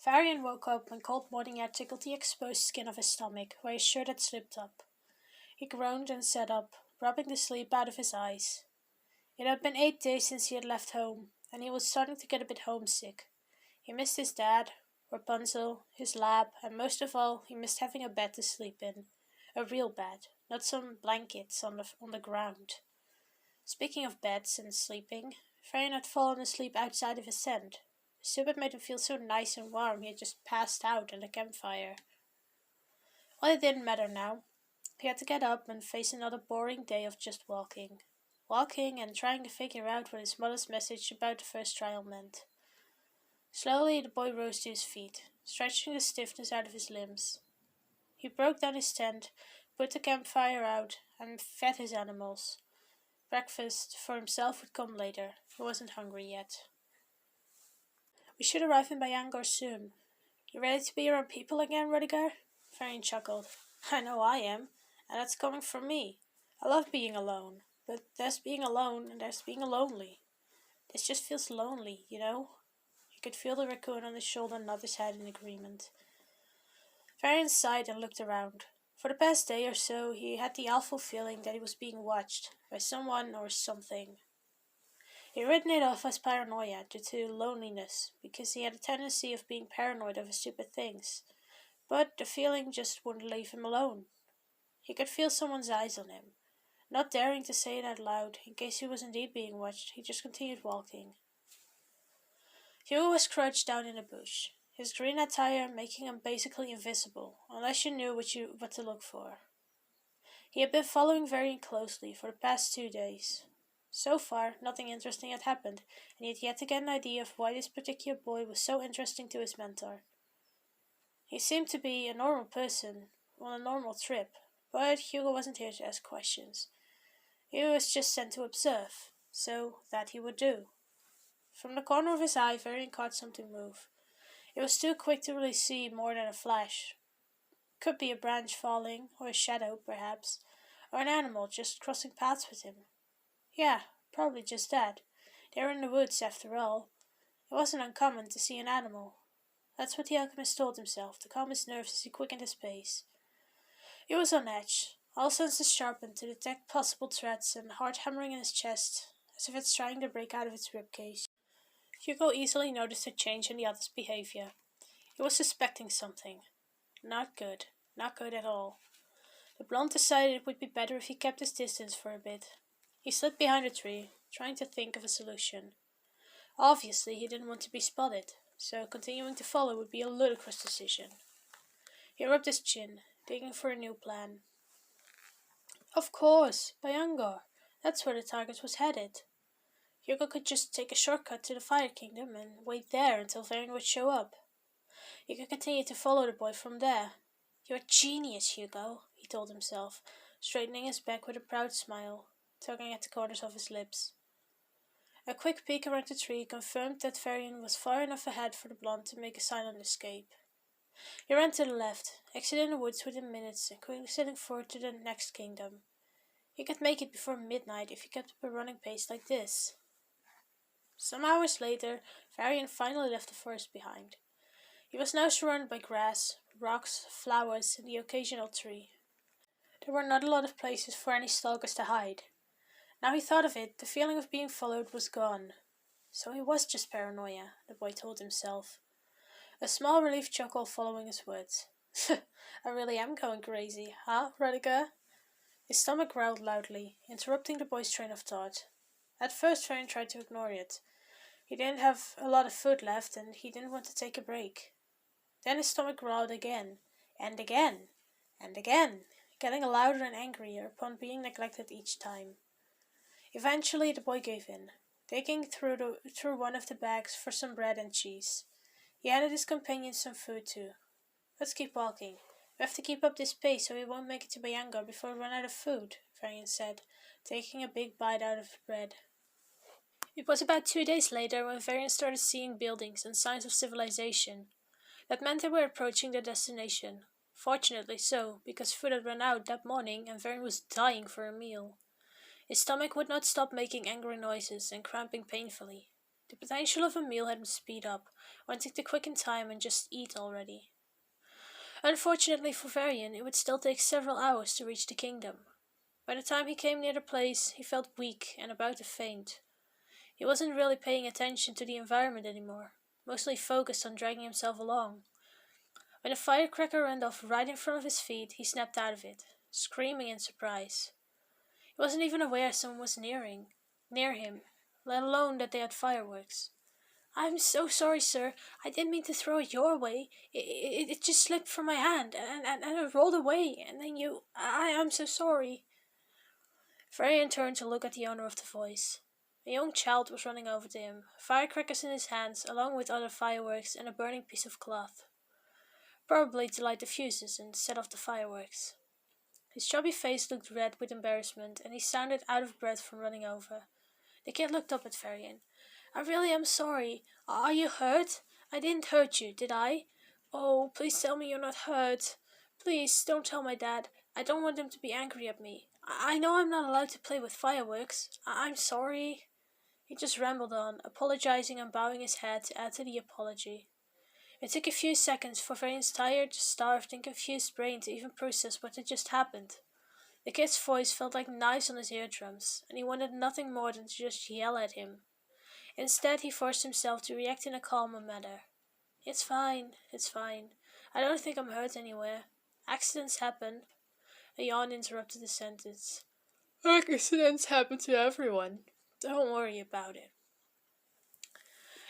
Varian woke up when cold morning air tickled the exposed skin of his stomach, where his shirt had slipped up. He groaned and sat up, rubbing the sleep out of his eyes. It had been 8 days since he had left home, and he was starting to get a bit homesick. He missed his dad, Rapunzel, his lab, and most of all, he missed having a bed to sleep in. A real bed, not some blankets on the ground. Speaking of beds and sleeping, Varian had fallen asleep outside of his tent. The soup had made him feel so nice and warm he had just passed out in the campfire. Well, it didn't matter now. He had to get up and face another boring day of just walking. Walking and trying to figure out what his mother's message about the first trial meant. Slowly the boy rose to his feet, stretching the stiffness out of his limbs. He broke down his tent, put the campfire out, and fed his animals. Breakfast for himself would come later. He wasn't hungry yet. We should arrive in Bangor soon. You ready to be around people again, Rudiger? Varian chuckled. I know I am, and that's coming from me. I love being alone, but there's being alone and there's being lonely. This just feels lonely, you know? He could feel the raccoon on his shoulder nod his head in agreement. Varian sighed and looked around. For the past day or so, he had the awful feeling that he was being watched by someone or something. He had written it off as paranoia due to loneliness, because he had a tendency of being paranoid over stupid things. But the feeling just wouldn't leave him alone. He could feel someone's eyes on him. Not daring to say it out loud, in case he was indeed being watched, he just continued walking. Hugo was crouched down in a bush, his green attire making him basically invisible, unless you knew what to look for. He had been following Varian closely for the past 2 days. So far, nothing interesting had happened, and he had yet to get an idea of why this particular boy was so interesting to his mentor. He seemed to be a normal person on a normal trip, but Hugo wasn't here to ask questions. He was just sent to observe, so that he would do. From the corner of his eye, Varian caught something move. It was too quick to really see more than a flash. Could be a branch falling, or a shadow, perhaps, or an animal just crossing paths with him. Yeah, probably just that. They were in the woods, after all. It wasn't uncommon to see an animal. That's what the alchemist told himself, to calm his nerves as he quickened his pace. He was on edge, all senses sharpened to detect possible threats, and heart hammering in his chest, as if it's trying to break out of its ribcage. Hugo easily noticed a change in the other's behavior. He was suspecting something. Not good. Not good at all. The blonde decided it would be better if he kept his distance for a bit. He slid behind a tree, trying to think of a solution. Obviously, he didn't want to be spotted, so continuing to follow would be a ludicrous decision. He rubbed his chin, digging for a new plan. Of course, Bangor. That's where the target was headed. Hugo could just take a shortcut to the Fire Kingdom and wait there until Varian would show up. He could continue to follow the boy from there. You're a genius, Hugo, he told himself, straightening his back with a proud smile, tugging at the corners of his lips. A quick peek around the tree confirmed that Varian was far enough ahead for the blonde to make a silent escape. He ran to the left, exiting the woods within minutes and quickly setting forth to the next kingdom. He could make it before midnight if he kept up a running pace like this. Some hours later, Varian finally left the forest behind. He was now surrounded by grass, rocks, flowers, and the occasional tree. There were not a lot of places for any stalkers to hide. Now he thought of it, the feeling of being followed was gone. So it was just paranoia, the boy told himself. A small relief chuckle following his words. I really am going crazy, huh, Rudiger? His stomach growled loudly, interrupting the boy's train of thought. At first, Varian tried to ignore it. He didn't have a lot of food left, and he didn't want to take a break. Then his stomach growled again, and again, and again, getting louder and angrier upon being neglected each time. Eventually the boy gave in, digging through one of the bags for some bread and cheese. He handed his companion some food too. Let's keep walking. We have to keep up this pace so we won't make it to Bangor before we run out of food, Varian said, taking a big bite out of the bread. It was about 2 days later when Varian started seeing buildings and signs of civilization. That meant they were approaching their destination. Fortunately so, because food had run out that morning and Varian was dying for a meal. His stomach would not stop making angry noises and cramping painfully. The potential of a meal had him speed up, wanting to quicken time and just eat already. Unfortunately for Varian, it would still take several hours to reach the kingdom. By the time he came near the place, he felt weak and about to faint. He wasn't really paying attention to the environment anymore, mostly focused on dragging himself along. When a firecracker went off right in front of his feet, he snapped out of it, screaming in surprise. He wasn't even aware someone was near him, let alone that they had fireworks. I'm so sorry, sir. I didn't mean to throw it your way. It just slipped from my hand and it rolled away. And then I am so sorry. Varian turned to look at the owner of the voice. A young child was running over to him, firecrackers in his hands, along with other fireworks and a burning piece of cloth. Probably to light the fuses and set off the fireworks. His chubby face looked red with embarrassment, and he sounded out of breath from running over. The kid looked up at Varian. I really am sorry. Are you hurt? I didn't hurt you, did I? Oh, please tell me you're not hurt. Please, don't tell my dad. I don't want him to be angry at me. I know I'm not allowed to play with fireworks. I'm sorry. He just rambled on, apologizing and bowing his head to add to the apology. It took a few seconds for Varian's tired, starved, and confused brain to even process what had just happened. The kid's voice felt like knives on his eardrums, and he wanted nothing more than to just yell at him. Instead, he forced himself to react in a calmer manner. It's fine. I don't think I'm hurt anywhere. Accidents happen. A yawn interrupted the sentence. Accidents happen to everyone. Don't worry about it.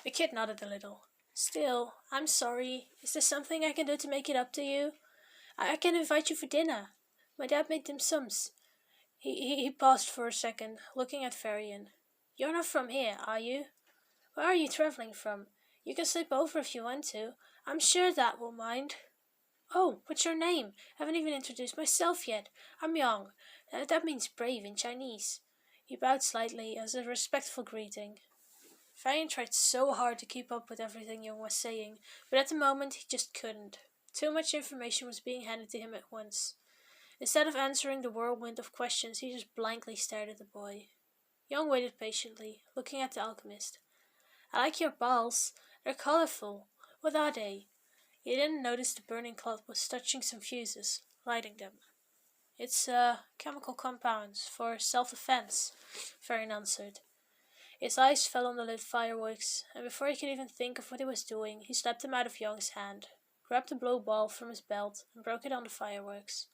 The kid nodded a little. Still, I'm sorry. Is there something I can do to make it up to you? I can invite you for dinner. My dad made dim sums. He paused for a second, looking at Varian. You're not from here, are you? Where are you traveling from? You can sleep over if you want to. I'm sure Dad won't mind. Oh, what's your name? Haven't even introduced myself yet. I'm Yang. That means brave in Chinese. He bowed slightly as a respectful greeting. Varian tried so hard to keep up with everything Yang was saying, but at the moment he just couldn't. Too much information was being handed to him at once. Instead of answering the whirlwind of questions, he just blankly stared at the boy. Yang waited patiently, looking at the alchemist. I like your balls. They're colorful. What are they? He didn't notice the burning cloth was touching some fuses, lighting them. It's chemical compounds for self-defense, Varian answered. His eyes fell on the lit fireworks, and before he could even think of what he was doing, he slapped them out of Young's hand, grabbed the blue ball from his belt, and broke it on the fireworks.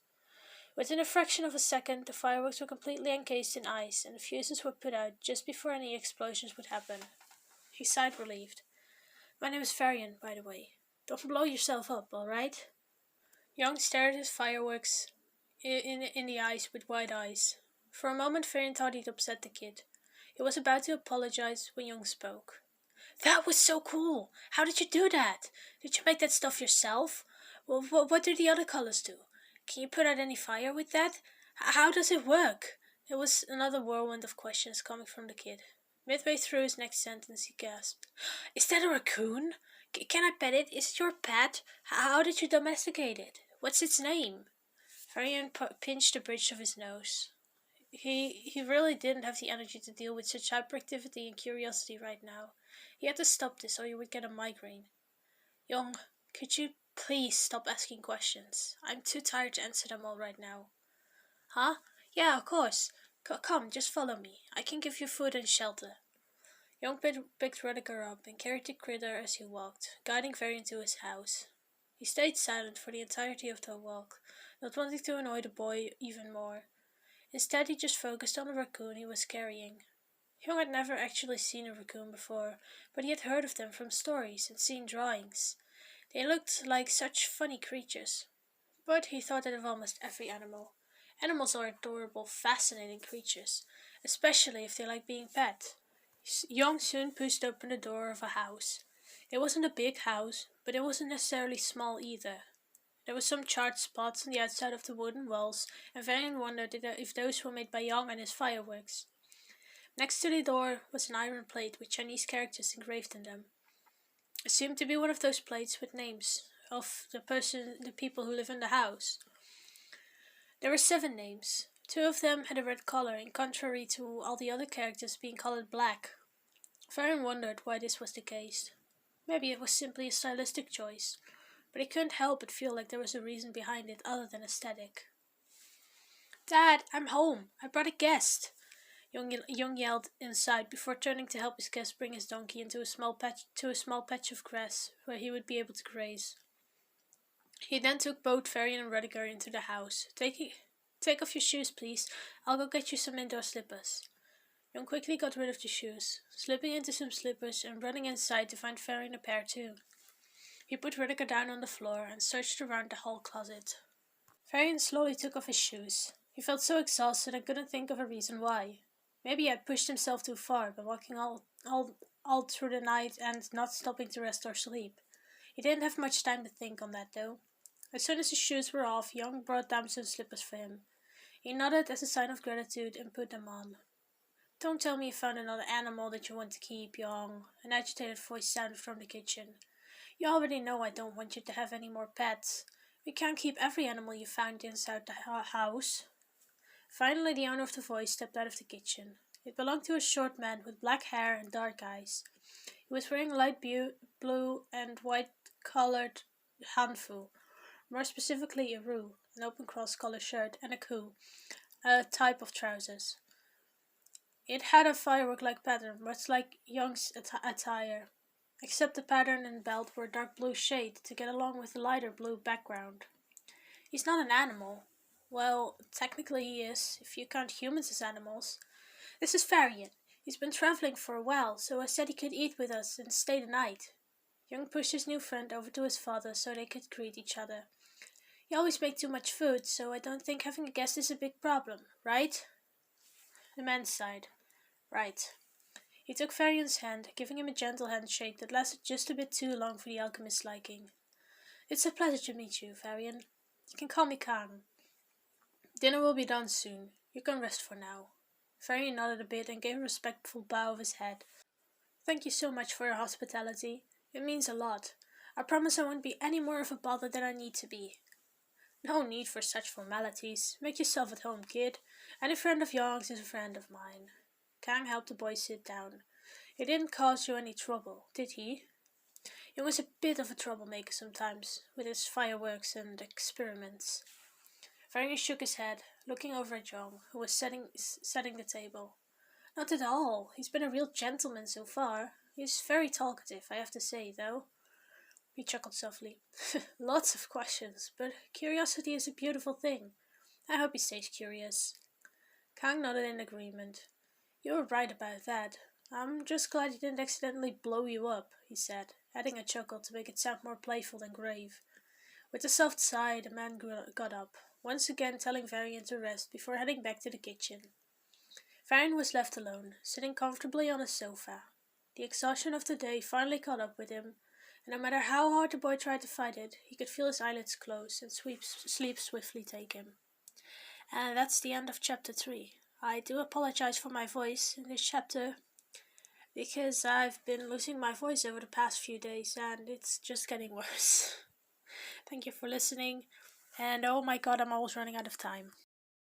Within a fraction of a second, the fireworks were completely encased in ice, and the fuses were put out just before any explosions would happen. He sighed relieved. My name is Varian, by the way. Don't blow yourself up, alright? Young stared at his fireworks in the ice with wide eyes. For a moment, Varian thought he'd upset the kid. He was about to apologize when Young spoke. That was so cool! How did you do that? Did you make that stuff yourself? Well, what do the other colors do? Can you put out any fire with that? How does it work? There was another whirlwind of questions coming from the kid. Midway through his next sentence, he gasped. Is that a raccoon? Can I pet it? Is it your pet? How did you domesticate it? What's its name? Varian pinched the bridge of his nose. He really didn't have the energy to deal with such hyperactivity and curiosity right now. He had to stop this or he would get a migraine. Young, could you please stop asking questions? I'm too tired to answer them all right now. Huh? Yeah, of course. Come, just follow me. I can give you food and shelter. Young picked Rudiger up and carried the critter as he walked, guiding Varian to his house. He stayed silent for the entirety of the walk, not wanting to annoy the boy even more. Instead, he just focused on the raccoon he was carrying. Young had never actually seen a raccoon before, but he had heard of them from stories and seen drawings. They looked like such funny creatures. But he thought that of almost every animal. Animals are adorable, fascinating creatures, especially if they like being pet. Young soon pushed open the door of a house. It wasn't a big house, but it wasn't necessarily small either. There were some charred spots on the outside of the wooden walls, and Varian wondered if those were made by Young and his fireworks. Next to the door was an iron plate with Chinese characters engraved in them. It seemed to be one of those plates with names of the people who live in the house. There were 7 names. 2 of them had a red color, in contrary to all the other characters being colored black. Farron wondered why this was the case. Maybe it was simply a stylistic choice, but he couldn't help but feel like there was a reason behind it other than aesthetic. Dad, I'm home. I brought a guest. Young yelled inside before turning to help his guest bring his donkey into a small patch of grass where he would be able to graze. He then took both Varian and Rudiger into the house. Take off your shoes, please. I'll go get you some indoor slippers. Young quickly got rid of the shoes, slipping into some slippers and running inside to find Varian a pair too. He put Rudiger down on the floor and searched around the hall closet. Varian slowly took off his shoes. He felt so exhausted and couldn't think of a reason why. Maybe he had pushed himself too far by walking all through the night and not stopping to rest or sleep. He didn't have much time to think on that though. As soon as his shoes were off, Young brought down some slippers for him. He nodded as a sign of gratitude and put them on. Don't tell me you found another animal that you want to keep, Young. An agitated voice sounded from the kitchen. You already know I don't want you to have any more pets. We can't keep every animal you found inside the house. Finally, the owner of the voice stepped out of the kitchen. It belonged to a short man with black hair and dark eyes. He was wearing light blue and white-collared hanfu, more specifically a roo, an open cross-collar shirt, and a ku, a type of trousers. It had a firework-like pattern, much like Young's attire, except the pattern and belt were dark blue shade to get along with the lighter blue background. He's not an animal. Well, technically he is, if you count humans as animals. This is Varian. He's been traveling for a while, so I said he could eat with us and stay the night. Young pushed his new friend over to his father so they could greet each other. You always make too much food, so I don't think having a guest is a big problem, right? The man sighed. Right. He took Varian's hand, giving him a gentle handshake that lasted just a bit too long for the alchemist's liking. It's a pleasure to meet you, Varian. You can call me Kang. Dinner will be done soon. You can rest for now. Varian nodded a bit and gave a respectful bow of his head. Thank you so much for your hospitality. It means a lot. I promise I won't be any more of a bother than I need to be. No need for such formalities. Make yourself at home, kid. Any friend of yours is a friend of mine. Kang helped the boy sit down. He didn't cause you any trouble, did he? He was a bit of a troublemaker sometimes, with his fireworks and experiments. Varian shook his head, looking over at Young, who was setting the table. Not at all. He's been a real gentleman so far. He's very talkative, I have to say, though. He chuckled softly. Lots of questions, but curiosity is a beautiful thing. I hope he stays curious. Kang nodded in agreement. You were right about that. I'm just glad he didn't accidentally blow you up, he said, adding a chuckle to make it sound more playful than grave. With a soft sigh, the man got up, once again telling Varian to rest before heading back to the kitchen. Varian was left alone, sitting comfortably on a sofa. The exhaustion of the day finally caught up with him, and no matter how hard the boy tried to fight it, he could feel his eyelids close and sleep swiftly take him. And that's the end of chapter 3. I do apologize for my voice in this chapter, because I've been losing my voice over the past few days, and it's just getting worse. Thank you for listening, and oh my god, I'm almost running out of time.